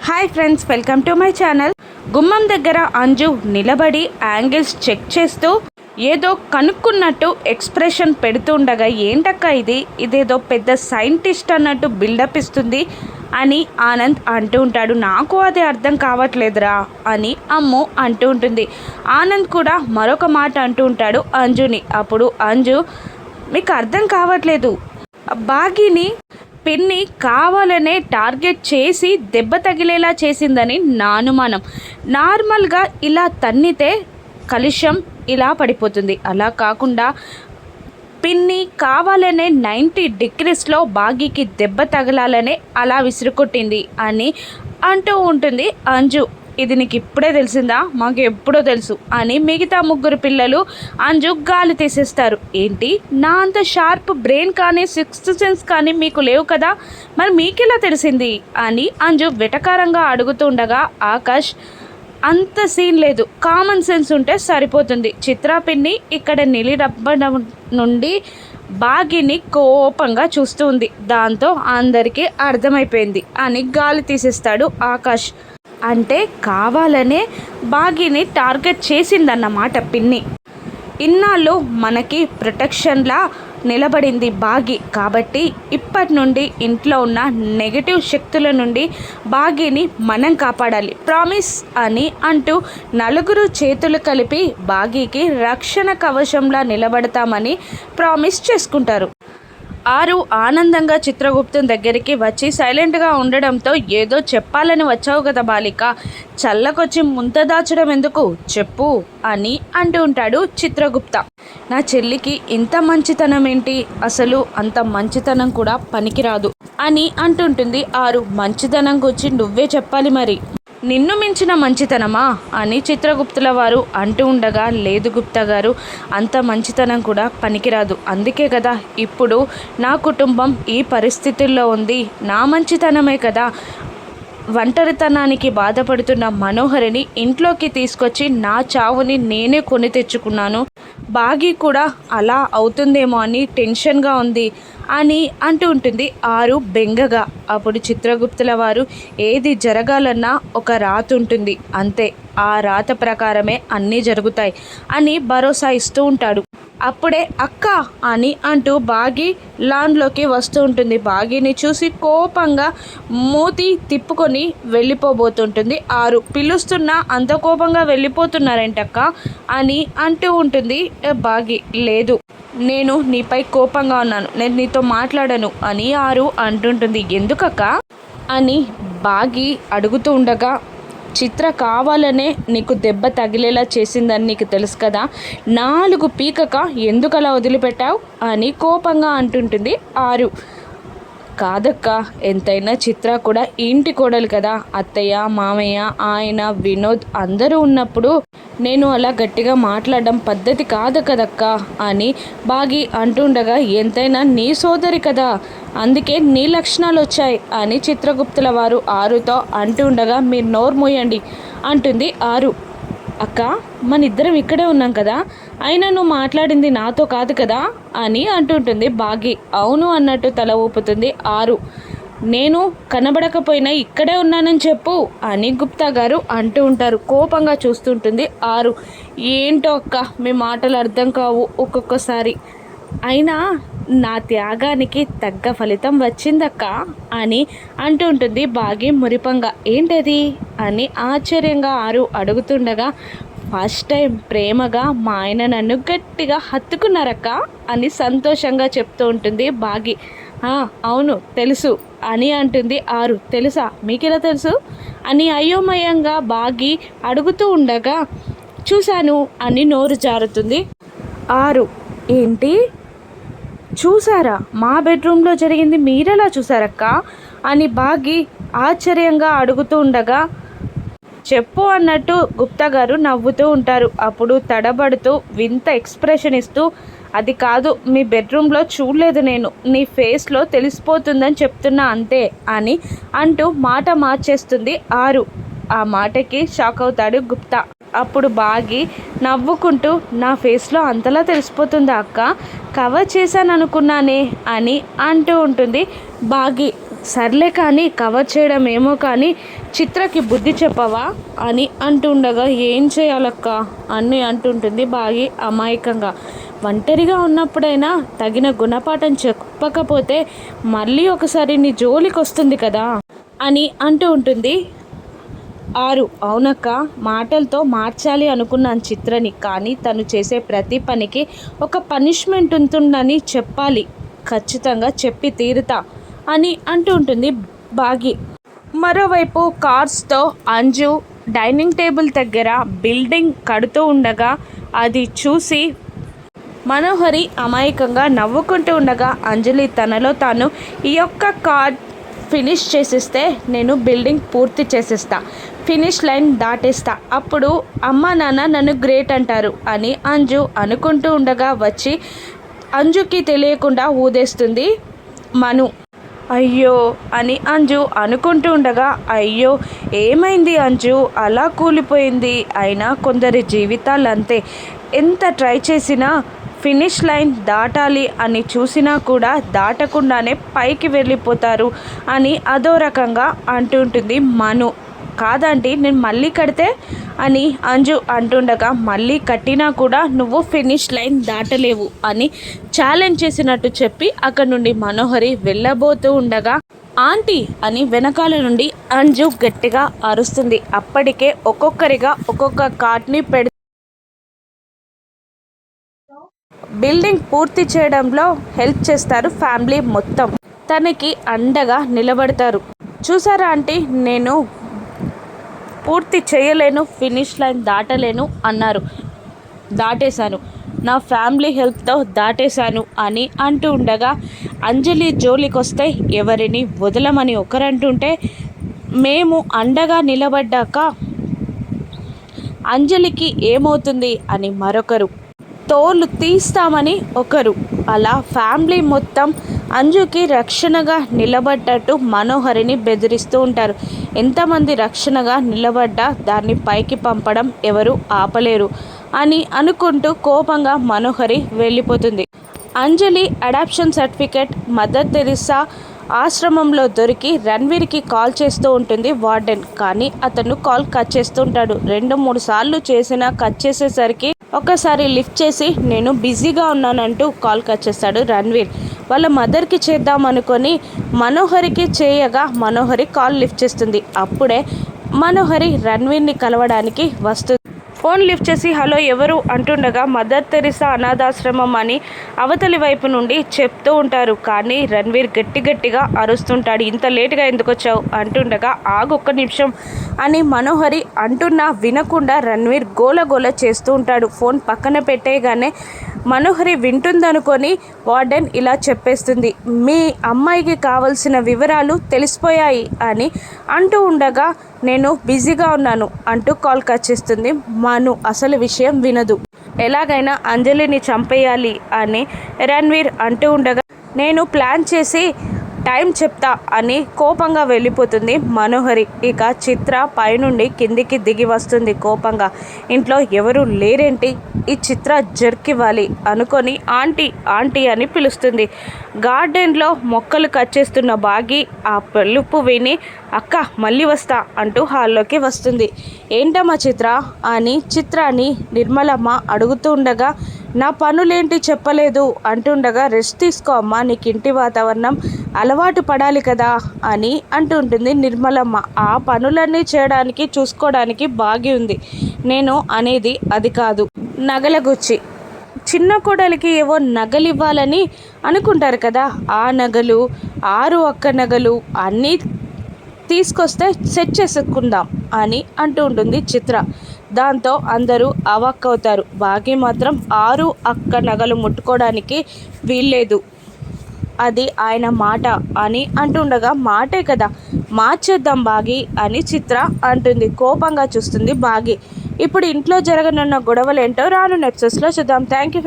Hi friends, welcome to my channel. గుమ్మం దగ్గర అంజు నిలబడి యాంగిల్స్ చెక్ చేస్తూ ఏదో కనుక్కున్నట్టు ఎక్స్ప్రెషన్ పెడుతుండగా, ఏంటక్క ఇదేదో పెద్ద సైంటిస్ట్ అన్నట్టు బిల్డప్ ఇస్తుంది అని ఆనంద్ అంటూ ఉంటాడు. నాకు అది అర్థం కావట్లేదురా అని అమ్ము అంటూ ఉంటుంది. ఆనంద్ కూడా మరొక మాట అంటూ ఉంటాడు అంజుని. అప్పుడు అంజు, మీకు అర్థం కావట్లేదు, బాగీని పిన్ని కావాలనే టార్గెట్ చేసి దెబ్బ తగిలేలా చేసిందని నా అనుమానం. నార్మల్గా ఇలా తన్నితే కలుషం ఇలా పడిపోతుంది, అలా కాకుండా పిన్ని కావాలనే 90 డిగ్రీస్లో బాగీకి దెబ్బ తగలాలనే అలా విసిరుకొట్టింది అని అంటూ ఉంటుంది అంజు. ఇది నీకు ఇప్పుడే తెలిసిందా? మాకు ఎప్పుడో తెలుసు అని మిగతా ముగ్గురు పిల్లలు అంజు గాలి తీసేస్తారు. ఏంటి, నా అంత షార్ప్ బ్రెయిన్ కానీ సిక్స్త్ సెన్స్ కానీ మీకు లేవు కదా, మరి మీకెలా తెలిసింది అని అంజు వెటకారంగా అడుగుతుండగా, ఆకాష్ అంత సీన్ లేదు, కామన్ సెన్స్ ఉంటే సరిపోతుంది. చిత్రా పిన్ని ఇక్కడ నిలిరబ్బడం నుండి బాగిని కోపంగా చూస్తుంది. దాంతో అందరికీ అర్థమైపోయింది అని గాలి తీసేస్తాడు ఆకాష్. అంటే కావాలనే బాగీని టార్గెట్ చేసిందన్నమాట పిన్ని. ఇన్నాళ్ళు మనకి ప్రొటెక్షన్లా నిలబడింది బాగీ, కాబట్టి ఇప్పటి నుండి ఇంట్లో ఉన్న నెగటివ్ శక్తుల నుండి బాగీని మనం కాపాడాలి, ప్రామిస్ అని అంటూ నలుగురు చేతులు కలిపి బాగీకి రక్షణ కవచంలా నిలబడతామని ప్రామిస్ చేసుకుంటారు. ఆరు ఆనందంగా చిత్రగుప్తం దగ్గరికి వచ్చి సైలెంట్గా ఉండడంతో, ఏదో చెప్పాలని వచ్చావు కదా బాలిక, చల్లకొచ్చి ముంత దాచడం ఎందుకు చెప్పు అని అంటూ ఉంటాడు చిత్రగుప్త. నా చెల్లికి ఇంత మంచితనం ఏంటి, అసలు అంత మంచితనం కూడా పనికిరాదు అని అంటుంటుంది ఆరు. మంచితనం గురించి నువ్వే చెప్పాలి మరి, నిన్ను మించిన మంచితనమా అని చిత్రగుప్తుల వారు అంటూ ఉండగా, లేదు గుప్తా గారు, అంత మంచితనం కూడా పనికిరాదు, అందుకే కదా ఇప్పుడు నా కుటుంబం ఈ పరిస్థితుల్లో ఉంది, నా మంచితనమే కదా ఒంటరితనానికి బాధపడుతున్న మనోహరిని ఇంట్లోకి తీసుకొచ్చి నా చావుని నేనే కొని తెచ్చుకున్నాను. బాగీ కూడా అలా అవుతుందేమో అని టెన్షన్గా ఉంది అని అంటూ ఉంటుంది ఆరు బెంగగా. అప్పుడు చిత్రగుప్తుల వారు, ఏది జరగాలన్నా ఒక రాత ఉంటుంది, అంతే, ఆ రాత ప్రకారమే అన్నీ జరుగుతాయి అని భరోసా ఇస్తూ ఉంటాడు. అప్పుడే అక్క అని అంటూ బాగీ లాన్లోకి వస్తూ ఉంటుంది. బాగీని చూసి కోపంగా మూతి తిప్పుకొని వెళ్ళిపోబోతుంటుంది ఆరు. పిలుస్తున్నా అంత కోపంగా వెళ్ళిపోతున్నారేంటక్క అని అంటూ ఉంటుంది బాగీ. లేదు, నేను నీపై కోపంగా ఉన్నాను, నేను నీతో మాట్లాడను అని ఆరు అంటుంటుంది. ఎందుకక్క అని బాగీ అడుగుతూ ఉండగా, చిత్ర కావాలనే నీకు దెబ్బ తగిలేలా చేసిందని నీకు తెలుసు కదా, 4 పీకక ఎందుకు అలా వదిలిపెట్టావు అని కోపంగా అంటుంటుంది ఆరు. కాదక్క, ఎంతైనా చిత్ర కూడా ఇంటి కోడలు కదా, అత్తయ్య మామయ్య ఆయన వినోద్ అందరూ ఉన్నప్పుడు నేను అలా గట్టిగా మాట్లాడడం పద్ధతి కాదు కదక్క అని బాగి అంటుండగా, ఎంతైనా నీ సోదరి కదా, అందుకే నీ లక్షణాలు వచ్చాయి అని చిత్రగుప్తుల వారు ఆరుతో అంటుండగా, మీరు నోరు మూయండి అంటుంది ఆరు. అక్క, మన ఇద్దరం ఇక్కడే ఉన్నాం కదా, అయినా నువ్వు మాట్లాడింది నాతో కాదు కదా అని అంటుంటుంది బాగి. అవును అన్నట్టు తల ఊపుతుంది ఆరు. నేను కనబడకపోయినా ఇక్కడే ఉన్నానని చెప్పు అని గుప్తా గారు అంటూ ఉంటారు. కోపంగా చూస్తుంటుంది ఆరు. ఏంటో అక్క, మీ మాటలు అర్థం కావు ఒక్కొక్కసారి, అయినా నా త్యాగానికి తగ్గ ఫలితం వచ్చిందక్క అని అంటూ ఉంటుంది బాగి మురిపంగా. ఏంటది అని ఆశ్చర్యంగా ఆరు అడుగుతుండగా, ఫస్ట్ టైం ప్రేమగా మా ఆయన నన్ను గట్టిగా హత్తుకున్నారక్క అని సంతోషంగా చెప్తూ ఉంటుంది బాగి. అవును తెలుసు అని అంటుంది ఆరు. తెలుసా, మీకెలా తెలుసు అని అయోమయంగా బాగి అడుగుతూ ఉండగా, చూశాను అని నోరు జారుతుంది ఆరు. ఏంటి చూసారా, మా బెడ్రూమ్లో జరిగింది మీరెలా చూసారక్క అని బాగి ఆశ్చర్యంగా అడుగుతూ ఉండగా, చెప్పు అన్నట్టు గుప్తా గారు నవ్వుతూ ఉంటారు. అప్పుడు తడబడుతూ వింత ఎక్స్ప్రెషన్ ఇస్తూ, అది కాదు, మీ బెడ్రూమ్లో చూడలేదు నేను, నీ ఫేస్లో తెలిసిపోతుందని చెప్తున్నా అంతే అని అంటూ మాట మార్చేస్తుంది ఆరు. ఆ మాటకి షాక్ అవుతాడు గుప్తా. అప్పుడు బాగి నవ్వుకుంటూ, నా ఫేస్లో అంతలా తెలిసిపోతుందా అక్క, కవర్ చేశాను అనుకున్నానే అని అంటూ ఉంటుంది బాగి. సర్లే కానీ కవర్ చేయడం ఏమో కానీ చిత్రకి బుద్ధి చెప్పవా అని అంటుండగా ఏం చేయాలక్క అని అంటుంటుంది బాగి అమాయకంగా. ఒంటరిగా ఉన్నప్పుడైనా తగిన గుణపాఠం చెప్పకపోతే మళ్ళీ ఒకసారి నీ జోలికి వస్తుంది కదా అని అంటూ ఉంటుంది. అవునక్క, మాటలతో మార్చాలి అనుకున్నాను చిత్రని, కానీ తను చేసే ప్రతి పనికి ఒక పనిష్మెంట్ ఉంటుందని చెప్పాలి, ఖచ్చితంగా చెప్పి తీరుతా అని అంటూ ఉంటుంది బాగి. మరోవైపు కార్స్తో అంజు డైనింగ్ టేబుల్ దగ్గర బిల్డింగ్ కడుతూ ఉండగా అది చూసి మనోహరి అమాయకంగా నవ్వుకుంటూ ఉండగా అంజలి తనలో తాను ఈ యొక్క కార్ ఫినిష్ చేసిస్తే నేను బిల్డింగ్ పూర్తి చేసేస్తా, ఫినిష్ లైన్ దాటేస్తా, అప్పుడు అమ్మ నాన్న నన్ను గ్రేట్ అంటారు అని అంజు అనుకుంటూ ఉండగా వచ్చి అంజుకి తెలియకుండా ఊదేస్తుంది మను. అయ్యో అని అంజు అనుకుంటూ ఉండగా, అయ్యో ఏమైంది అంజు అలా కూలిపోయింది, అయినా కొందరి జీవితాలు అంతే, ఎంత ట్రై చేసినా ఫినిష్ లైన్ దాటాలి అని చూసినా కూడా దాటకుండానే పైకి వెళ్ళిపోతారు అని అదో రకంగా అంటుంటుంది మను. కాదండి నేను మళ్ళీ కడితే అని అంజు అంటుండగా, మళ్ళీ కట్టినా కూడా నువ్వు ఫినిష్ లైన్ దాటలేవు అని ఛాలెంజ్ చేసినట్టు చెప్పి అక్కడ నుండి మనోహరి వెళ్ళబోతూ ఉండగా ఆంటీ అని వెనకాల నుండి అంజు గట్టిగా అరుస్తుంది. అప్పటికే ఒక్కొక్కరిగా ఒక్కొక్క కార్డ్ని బిల్డింగ్ పూర్తి చేయడంలో హెల్ప్ చేస్తారు ఫ్యామిలీ మొత్తం, తనకి అండగా నిలబడతారు. చూసారా ఆంటీ, నేను పూర్తి చేయలేను, ఫినిష్ లైన్ దాటలేను అన్నారు, దాటేశాను, నా ఫ్యామిలీ హెల్ప్తో దాటేశాను అని అంటూ ఉండగా అంజలి జోలికి వస్తే ఎవరిని వదలమని ఒకరంటుంటే మేము అండగా నిలబడ్డాక అంజలికి ఏమవుతుంది అని మరొకరు, తోలు తీస్తామని ఒకరు, అలా ఫ్యామిలీ మొత్తం అంజుకి రక్షణగా నిలబడ్డట్టు మనోహరిని బెదిరిస్తూ ఉంటారు. ఎంతమంది రక్షణగా నిలబడ్డా దాన్ని పైకి పంపడం ఎవరు ఆపలేరు అని అనుకుంటూ కోపంగా మనోహరి వెళ్ళిపోతుంది. అంజలి అడాప్షన్ సర్టిఫికేట్ మదర్ తెరిసా ఆశ్రమంలో దొరికి రణ్వీర్కి కాల్ చేస్తూ ఉంటుంది వార్డెన్, కానీ అతను కాల్ కట్ చేస్తూ ఉంటాడు. 2-3 సార్లు చేసినా కట్ చేసేసరికి ఒకసారి లిఫ్ట్ చేసి నేను బిజీగా ఉన్నానంటూ కాల్ కట్ చేస్తాడు రణ్వీర్. వాళ్ళ మదర్కి చేద్దామనుకొని మనోహరికి చేయగా మనోహరి కాల్ లిఫ్ట్ చేస్తుంది. అప్పుడే మనోహరి రణ్వీర్ని కలవడానికి వస్తుంది. ఫోన్ లిఫ్ట్ చేసి హలో ఎవరు అంటుండగా మదర్ తెరిసా అనాథాశ్రమం అని అవతలి వైపు నుండి చెప్తూ ఉంటారు. కానీ రణ్వీర్ గట్టిగా అరుస్తుంటాడు, ఇంత లేటుగా ఎందుకు వచ్చావు అంటుండగా ఆగొక్క నిమిషం అని మనోహరి అంటున్నా వినకుండా రణ్వీర్ గోల చేస్తూ ఉంటాడు. ఫోన్ పక్కన పెట్టేయగానే మనోహరి వింటుందనుకొని వార్డెన్ ఇలా చెప్పేస్తుంది, మీ అమ్మాయికి కావలసిన వివరాలు తెలిసిపోయాయి అని అంటూ ఉండగా నేను బిజీగా ఉన్నాను అంటూ కాల్ కట్ చేస్తుంది. మను అసలు విషయం వినదు. ఎలాగైనా అంజలిని చంపేయాలి అని రణ్వీర్ అంటూ ఉండగా నేను ప్లాన్ చేసి టైం చెప్తా అని కోపంగా వెళ్ళిపోతుంది మనోహరి. ఇక చిత్ర పైనుండి కిందికి దిగి వస్తుంది కోపంగా. ఇంట్లో ఎవరు లేరేంటి, ఈ చిత్ర జర్కివ్వాలి అనుకొని ఆంటీ అని పిలుస్తుంది. గార్డెన్లో మొక్కలు కట్ చేస్తున్న బాగి ఆ పిలుపు విని అక్క మళ్ళీ వస్తా అంటూ హాల్లోకి వస్తుంది. ఏంటమ్మా చిత్ర అని చిత్రాన్ని నిర్మలమ్మ అడుగుతూ ఉండగా నా పనులేంటి చెప్పలేదు అంటుండగా రెస్ట్ తీసుకో అమ్మా, నీకు ఇంటి వాతావరణం అలవాటు పడాలి కదా అని అంటుంటుంది నిర్మలమ్మ. ఆ పనులన్నీ చేయడానికి చూసుకోవడానికి బాగి ఉంది, నేను అనేది అది కాదు. నగల గుచ్చి చిన్న కోడలికి ఏవో నగలు ఇవ్వాలని అనుకుంటారు కదా, ఆ నగలు 6 అక్క నగలు అన్నీ తీసుకొస్తే సెట్ చేసుకుందాం అని అంటూ ఉంటుంది చిత్ర. దాంతో అందరూ అవాక్కవుతారు. బాగి మాత్రం 6 అక్క నగలు ముట్టుకోవడానికి వీల్లేదు, అది ఆయన మాట అని అంటుండగా మాటే కదా మార్చేద్దాం బాగి అని చిత్ర అంటుంది. కోపంగా చూస్తుంది బాగి. ఇప్పుడు ఇంట్లో జరగనున్న గొడవలేంటో రానున్న ఎపిసోడ్స్లో చూద్దాం. Thank you.